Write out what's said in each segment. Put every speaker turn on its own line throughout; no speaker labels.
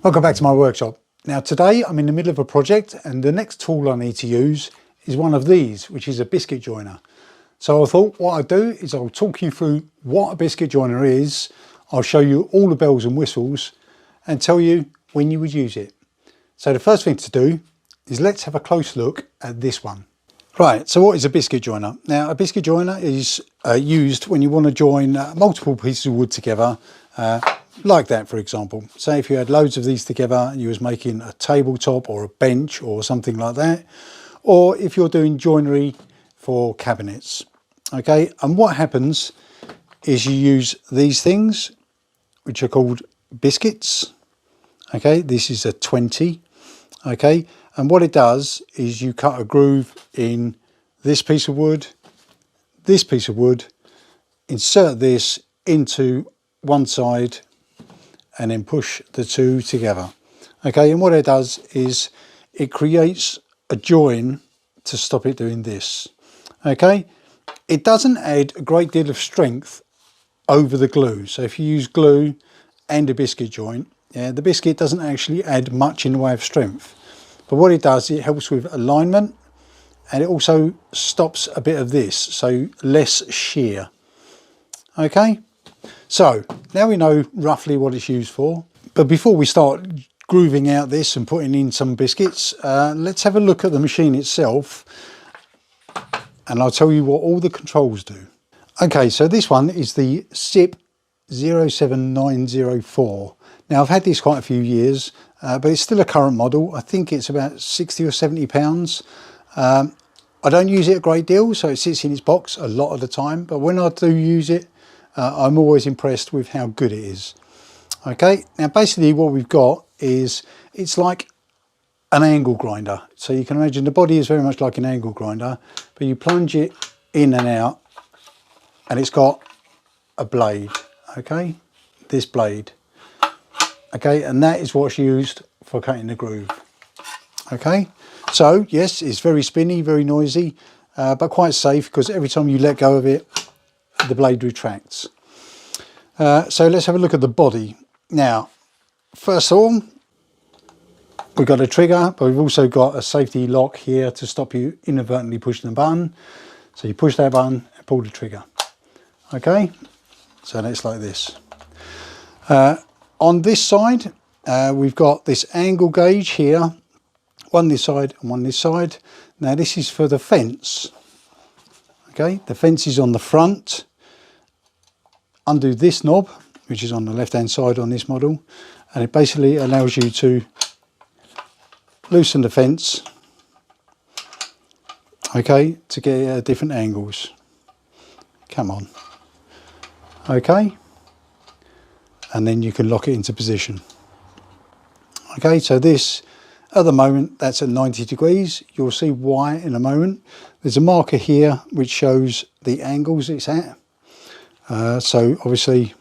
Welcome back to my workshop. Now today I'm in the middle of a project and the next tool I need to use is one of these, which is a biscuit joiner. So I thought what I'll do is I'll talk you through what a biscuit joiner is, I'll show you all the bells and whistles and tell you when you would use it. So the first thing to do is let's have a close look at this one. Right, so what is a biscuit joiner? Now a biscuit joiner is used when you want to join multiple pieces of wood together, like that, for example. Say if you had loads of these together and you was making a tabletop or a bench or something like that, or if you're doing joinery for cabinets. Okay, and what happens is you use these things, which are called biscuits. Okay, this is a 20. Okay, and what it does is you cut a groove in this piece of wood, insert this into one side and then push the two together. Okay, and what it does is it creates a join to stop it doing this. Okay, it doesn't add a great deal of strength over the glue. So if you use glue and a biscuit joint, the biscuit doesn't actually add much in the way of strength. But what it does, it helps with alignment and it also stops a bit of this, so less shear. Okay, so now we know roughly what it's used for. But before we start grooving out this and putting in some biscuits, let's have a look at the machine itself and I'll tell you what all the controls do. Okay, so this one is the SIP 07904. Now I've had this quite a few years, but it's still a current model. I think it's about 60 or 70 pounds. I don't use it a great deal, so it sits in its box a lot of the time, but when I do use it, I'm always impressed with how good it is. Okay, now basically what we've got is, it's like an angle grinder. So you can imagine the body is very much like an angle grinder, but you plunge it in and out and it's got a blade, okay, this blade. Okay, and that is what's used for cutting the groove. Okay, so yes, it's very spinny, very noisy, but quite safe because every time you let go of it, the blade retracts. So let's have a look at the body. Now, first of all, we've got a trigger, but we've also got a safety lock here to stop you inadvertently pushing the button. So you push that button and pull the trigger. Okay, so that's like this. On this side, we've got this angle gauge here, one this side and one this side. Now this is for the fence. Okay, the fence is on the front. Undo this knob, which is on the left hand side on this model, and it basically allows you to loosen the fence, okay, to get different angles. Come on. Okay, and then you can lock it into position. Okay, so this at the moment that's at 90 degrees. You'll see why in a moment. There's a marker here which shows the angles it's at. So obviously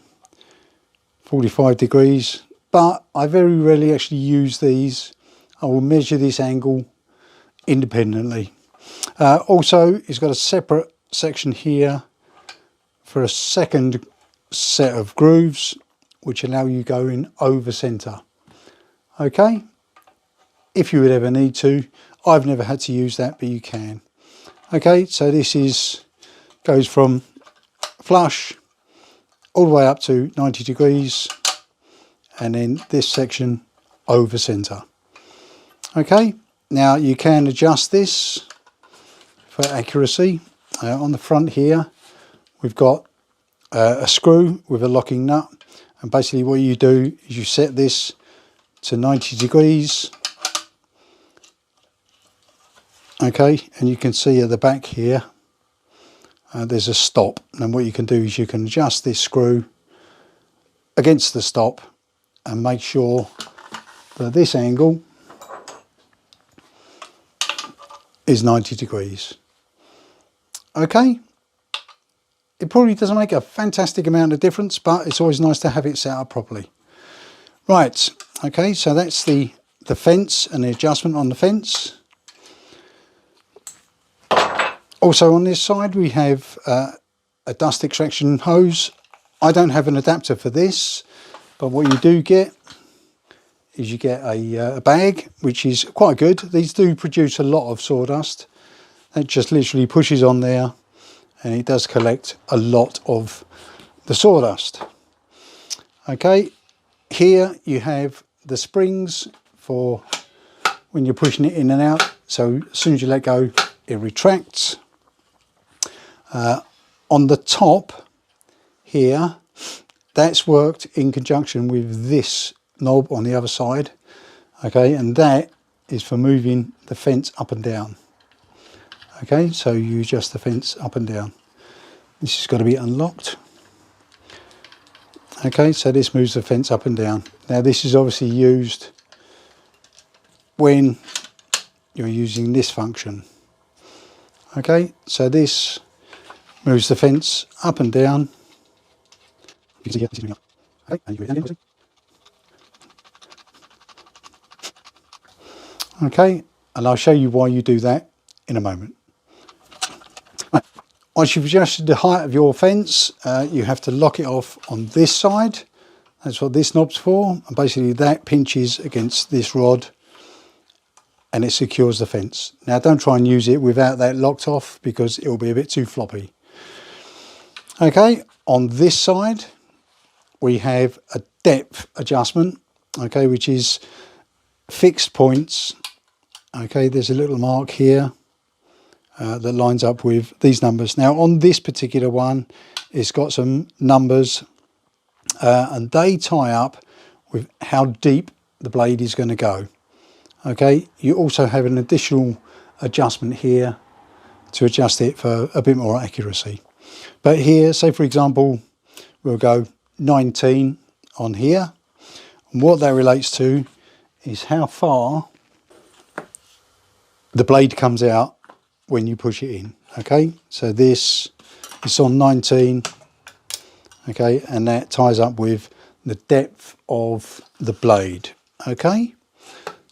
45 degrees, but I very rarely actually use these. I will measure this angle independently. Also, it's got a separate section here for a second set of grooves, which allow you going over center. Okay, if you would ever need to. I've never had to use that, but you can. Okay, so this goes from flush all the way up to 90 degrees, and then this section over center. Okay, now you can adjust this for accuracy. On the front here, we've got a screw with a locking nut, and basically what you do is you set this to 90 degrees. Okay, and you can see at the back here there's a stop, and what you can do is you can adjust this screw against the stop and make sure that this angle is 90 degrees. Okay, it probably doesn't make a fantastic amount of difference, but it's always nice to have it set up properly. Right, okay, so that's the fence and the adjustment on the fence. Also on this side we have a dust extraction hose. I don't have an adapter for this, but what you do get is you get a bag, which is quite good. These do produce a lot of sawdust. That just literally pushes on there, and it does collect a lot of the sawdust. Okay, here you have the springs for when you're pushing it in and out. So as soon as you let go, it retracts. On the top here, that's worked in conjunction with this knob on the other side. Okay, and that is for moving the fence up and down. Okay, so you adjust the fence up and down. This has got to be unlocked. Okay, so this moves the fence up and down. Now this is obviously used when you're using this function. Okay, so this moves the fence up and down. You can see this is moving up. Okay, and you go down again. Okay, and I'll show you why you do that in a moment. Right. Once you've adjusted the height of your fence, you have to lock it off on this side. That's what this knob's for. And basically that pinches against this rod and it secures the fence. Now don't try and use it without that locked off because it will be a bit too floppy. Okay, on this side we have a depth adjustment, okay, which is fixed points. Okay, there's a little mark here that lines up with these numbers. Now on this particular one, it's got some numbers and they tie up with how deep the blade is going to go. Okay, you also have an additional adjustment here to adjust it for a bit more accuracy. But here, say for example, we'll go 19 on here. And what that relates to is how far the blade comes out when you push it in. Okay, so this is on 19. Okay, and that ties up with the depth of the blade. Okay,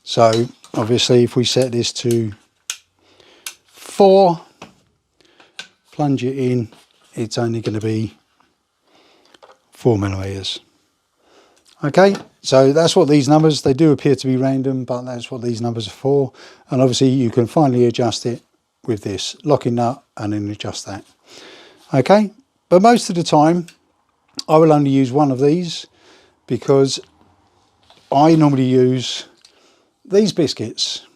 so obviously if we set this to 4, plunge it in, it's only going to be 4 millimeters. Okay, so that's what these numbers, they do appear to be random, but that's what these numbers are for. And obviously you can finally adjust it with this locking nut and then adjust that. Okay, but most of the time I will only use one of these because I normally use these biscuits,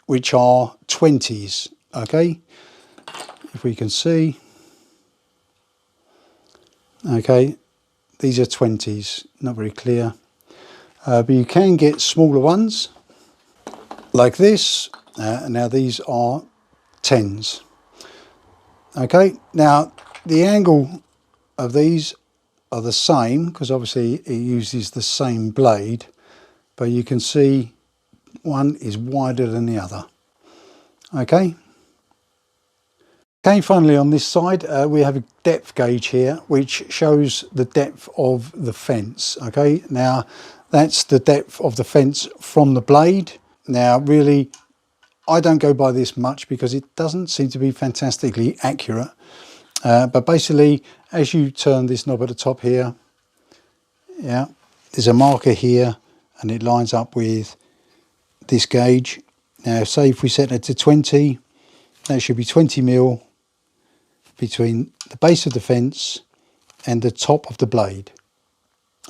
which are 20s. Okay, if we can see. Okay, these are 20s, not very clear. But you can get smaller ones like this. Now these are 10s. Okay, now the angle of these are the same because obviously it uses the same blade, but you can see one is wider than the other. Okay. Okay, finally on this side we have a depth gauge here which shows the depth of the fence. Okay, now that's the depth of the fence from the blade. Now really I don't go by this much because it doesn't seem to be fantastically accurate, but basically as you turn this knob at the top here, yeah, there's a marker here and it lines up with this gauge. Now say if we set it to 20, that should be 20 mil between the base of the fence and the top of the blade.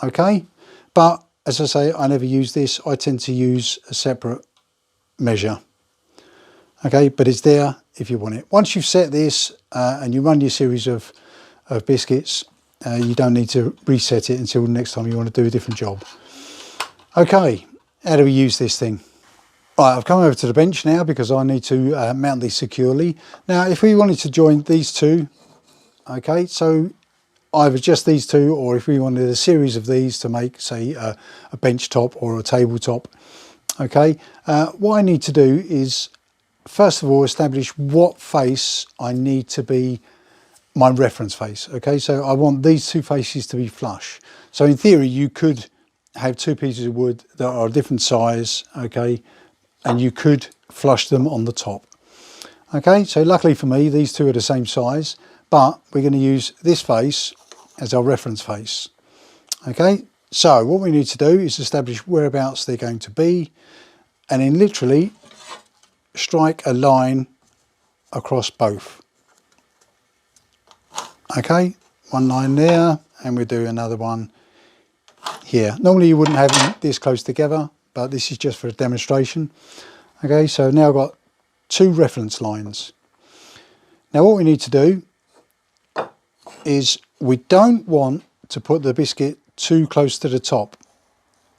Okay, but as I say, I never use this. I tend to use a separate measure. Okay, but it's there if you want it. Once you've set this and you run your series of biscuits, you don't need to reset it until next time you want to do a different job. Okay, how do we use this thing? Right, I've come over to the bench now because I need to mount these securely. Now, if we wanted to join these two, okay, so either just these two, or if we wanted a series of these to make, say, a bench top or a tabletop, okay, what I need to do is, first of all, establish what face I need to be my reference face. Okay, so I want these two faces to be flush. So in theory, you could have two pieces of wood that are a different size, okay, and you could flush them on the top. Okay, so luckily for me, these two are the same size, but we're going to use this face as our reference face. Okay, So what we need to do is establish whereabouts they're going to be, and then literally strike a line across both. Okay, one line there, and we'll do another one here. Normally you wouldn't have them this close together, but this is just for a demonstration. Okay, so now I've got 2 reference lines. Now what we need to do is we don't want to put the biscuit too close to the top.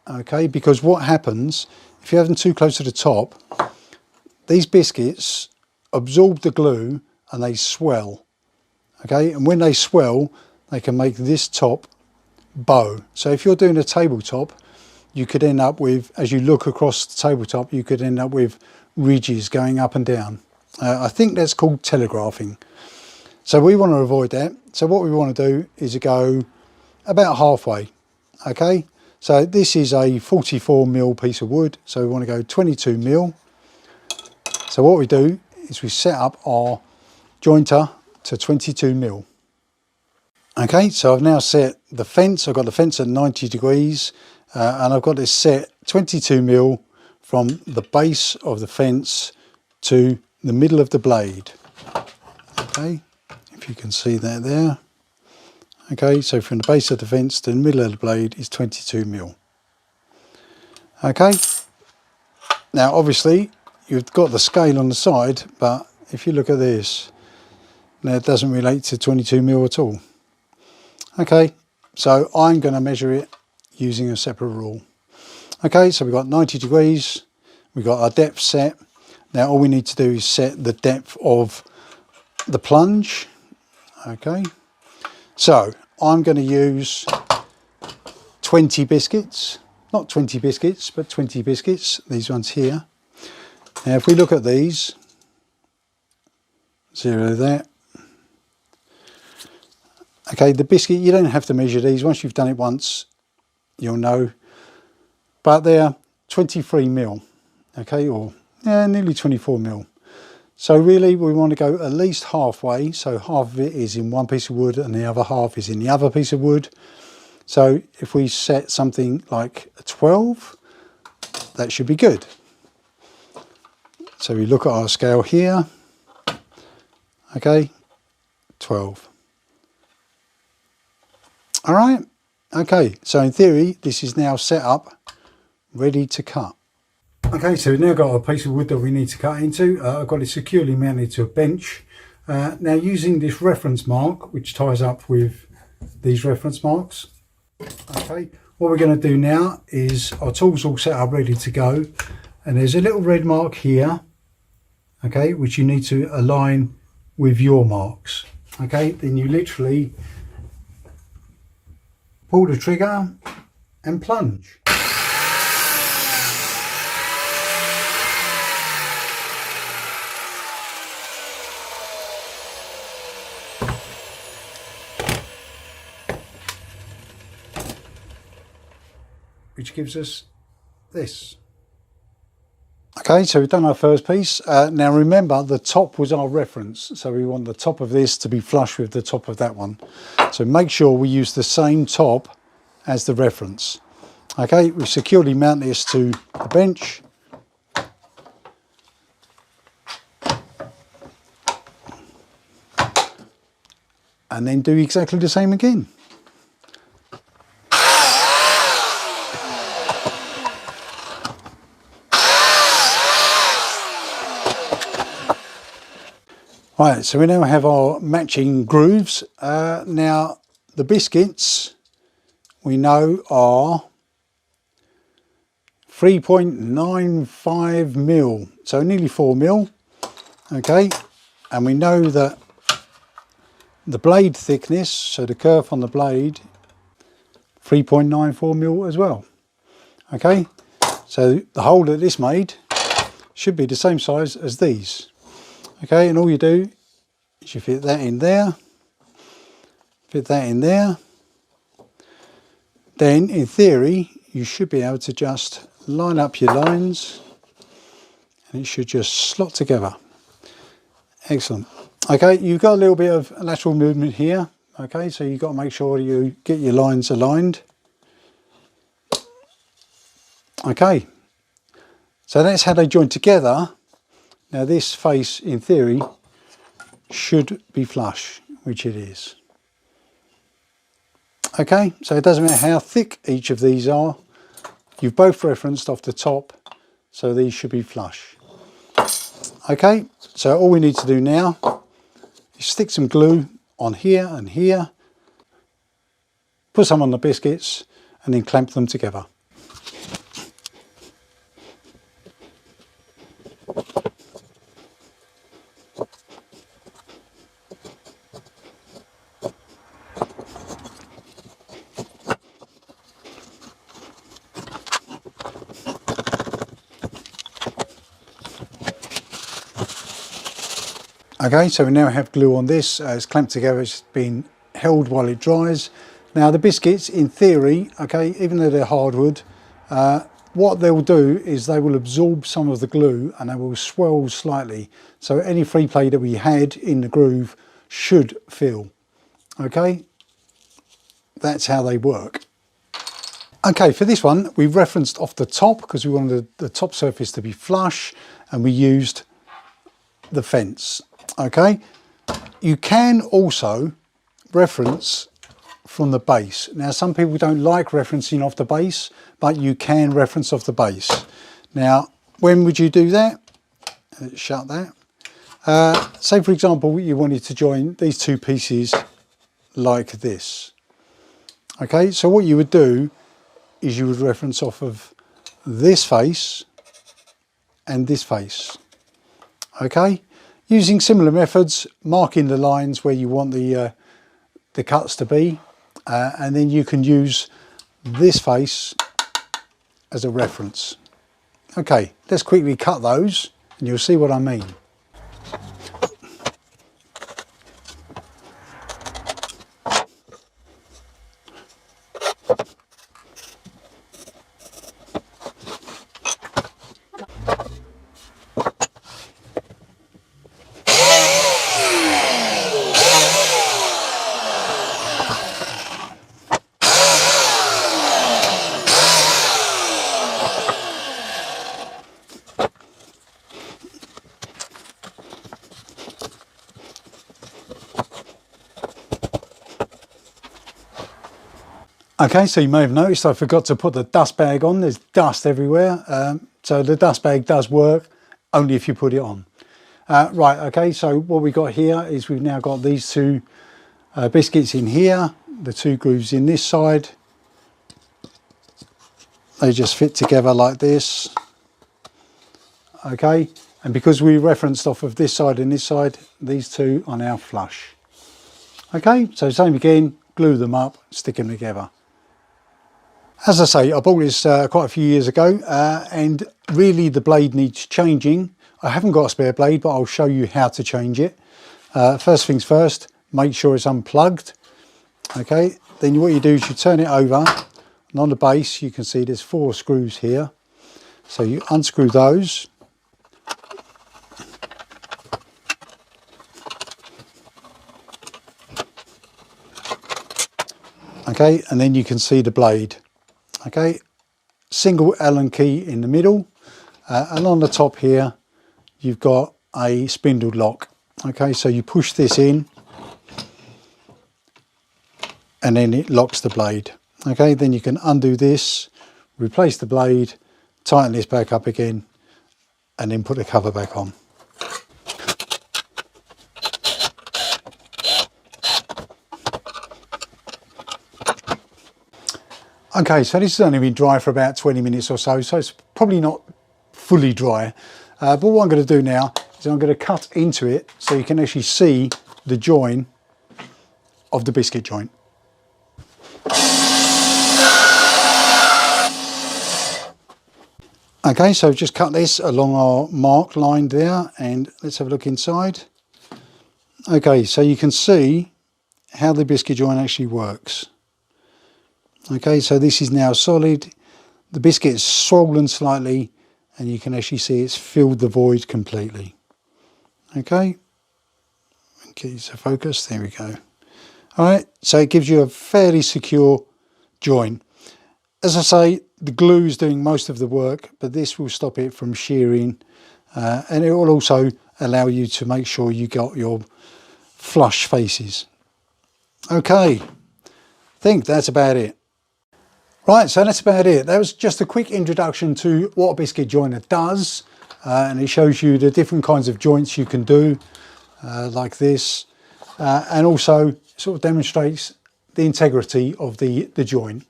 Okay, because what happens if you have them too close to the top, these biscuits absorb the glue and they swell. Okay, and when they swell, they can make this top bow. So if you're doing a tabletop, you could end up with, as you look across the tabletop, you could end up with ridges going up and down. I think that's called telegraphing. So we want to avoid that. So what we want to do is go about halfway. Okay, so this is a 44mm piece of wood, so we want to go 22mm. So what we do is we set up our jointer to 22mm. Okay, so I've now set the fence. I've got the fence at 90 degrees and I've got this set 22mm from the base of the fence to the middle of the blade. Okay, if you can see that there. Okay, so from the base of the fence to the middle of the blade is 22mm. Okay, now obviously you've got the scale on the side, but if you look at this, now it doesn't relate to 22mm at all. Okay, so I'm going to measure it using a separate rule. Okay, so we've got 90 degrees, we've got our depth set. Now all we need to do is set the depth of the plunge. Okay, so I'm going to use 20 biscuits, not 20 biscuits, but 20 biscuits, these ones here. Now if we look at these, 0 there. Okay, the biscuit, you don't have to measure these. Once you've done it once, you'll know. But they're 23mm, okay, or nearly 24mm. So really we want to go at least halfway. So half of it is in one piece of wood and the other half is in the other piece of wood. So if we set something like a 12, that should be good. So we look at our scale here. Okay, 12. All right, okay, so in theory, this is now set up, ready to cut. Okay, so we've now got a piece of wood that we need to cut into. I've got it securely mounted to a bench. Now using this reference mark, which ties up with these reference marks. Okay, what we're going to do now is our tools all set up, ready to go. And there's a little red mark here, okay, which you need to align with your marks. Okay, then you literally pull the trigger and plunge. Which gives us this. Okay, so we've done our first piece. Now remember, the top was our reference, so we want the top of this to be flush with the top of that one. So make sure we use the same top as the reference. Okay, we securely mount this to the bench. And then do exactly the same again. Right, so we now have our matching grooves. Now the biscuits we know are 3.95mm, so nearly 4mm. Okay, and we know that the blade thickness, so the kerf on the blade, 3.94mm as well. Okay, so the hole that this made should be the same size as these. Okay, and all you do is you fit that in there, fit that in there. Then, in theory, you should be able to just line up your lines and it should just slot together. Excellent. Okay, you've got a little bit of lateral movement here. Okay, so you've got to make sure you get your lines aligned. Okay, so that's how they join together. Now this face, in theory, should be flush, which it is. Okay, so it doesn't matter how thick each of these are. You've both referenced off the top, so these should be flush. Okay, so all we need to do now is stick some glue on here and here, put some on the biscuits, and then clamp them together. Okay, so we now have glue on this. It's clamped together, it's been held while it dries. Now the biscuits, in theory, okay, even though they're hardwood, what they'll do is they will absorb some of the glue and they will swell slightly. So any free play that we had in the groove should fill. Okay, that's how they work. Okay, for this one, we referenced off the top because we wanted the top surface to be flush, and we used the fence. Okay, you can also reference from the base. Now some people don't like referencing off the base, but you can reference off the base. Now when would you do that? Let's shut that. Say for example you wanted to join these two pieces like this. Okay, so what you would do is you would reference off of this face and this face. Okay, using similar methods, marking the lines where you want the cuts to be, and then you can use this face as a reference. Okay, let's quickly cut those and you'll see what I mean. Okay, so you may have noticed I forgot to put the dust bag on. There's dust everywhere. So the dust bag does work only if you put it on. Right, okay, so what we got here is we've now got these two biscuits in here, the two grooves in this side. They just fit together like this. Okay, and because we referenced off of this side and this side, these two are now flush. Okay, so same again, glue them up, stick them together. As I say, I bought this quite a few years ago, and really the blade needs changing. I haven't got a spare blade, but I'll show you how to change it. First things first, make sure it's unplugged. Okay, then what you do is you turn it over, and on the base you can see there's 4 screws here. So you unscrew those. Okay, and then you can see the blade. Okay, single Allen key in the middle, and on the top here you've got a spindle lock. Okay, so you push this in and then it locks the blade. Okay, then you can undo this, replace the blade, tighten this back up again, and then put the cover back on. Okay, so this has only been dry for about 20 minutes or so, so it's probably not fully dry. But what I'm going to do now is I'm going to cut into it so you can actually see the join of the biscuit joint. Okay, so just cut this along our mark line there, and let's have a look inside. Okay, so you can see how the biscuit joint actually works. Okay, so this is now solid. The biscuit is swollen slightly, and you can actually see it's filled the void completely. Okay, okay, so focus, there we go. All right, so it gives you a fairly secure join. as I say, the glue is doing most of the work, but this will stop it from shearing, and it will also allow you to make sure you got your flush faces. Okay, I think that's about it. Right, so that's about it. That was just a quick introduction to what a biscuit joiner does, and it shows you the different kinds of joints you can do, like this, and also sort of demonstrates the integrity of the joint.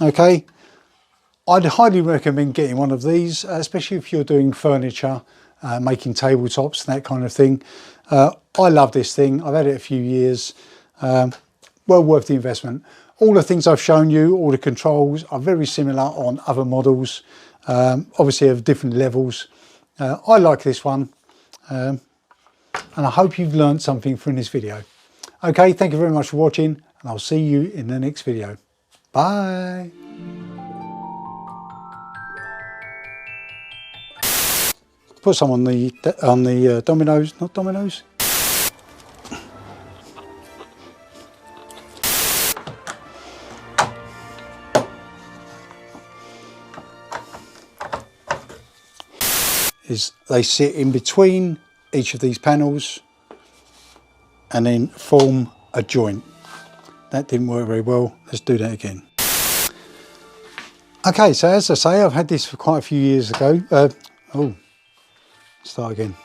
Okay, I'd highly recommend getting one of these, especially if you're doing furniture, making tabletops, that kind of thing. I love this thing. I've had it a few years. Well worth the investment. All the things I've shown you, all the controls are very similar on other models, obviously of different levels. I like this one, and I hope you've learned something from this video. Okay, thank you very much for watching, and I'll see you in the next video. Bye. Put some on the dominoes, not dominoes. Is they sit in between each of these panels and then form a joint. That didn't work very well. Let's do that again. Okay, so as I say, I've had this for quite a few years ago. Start again.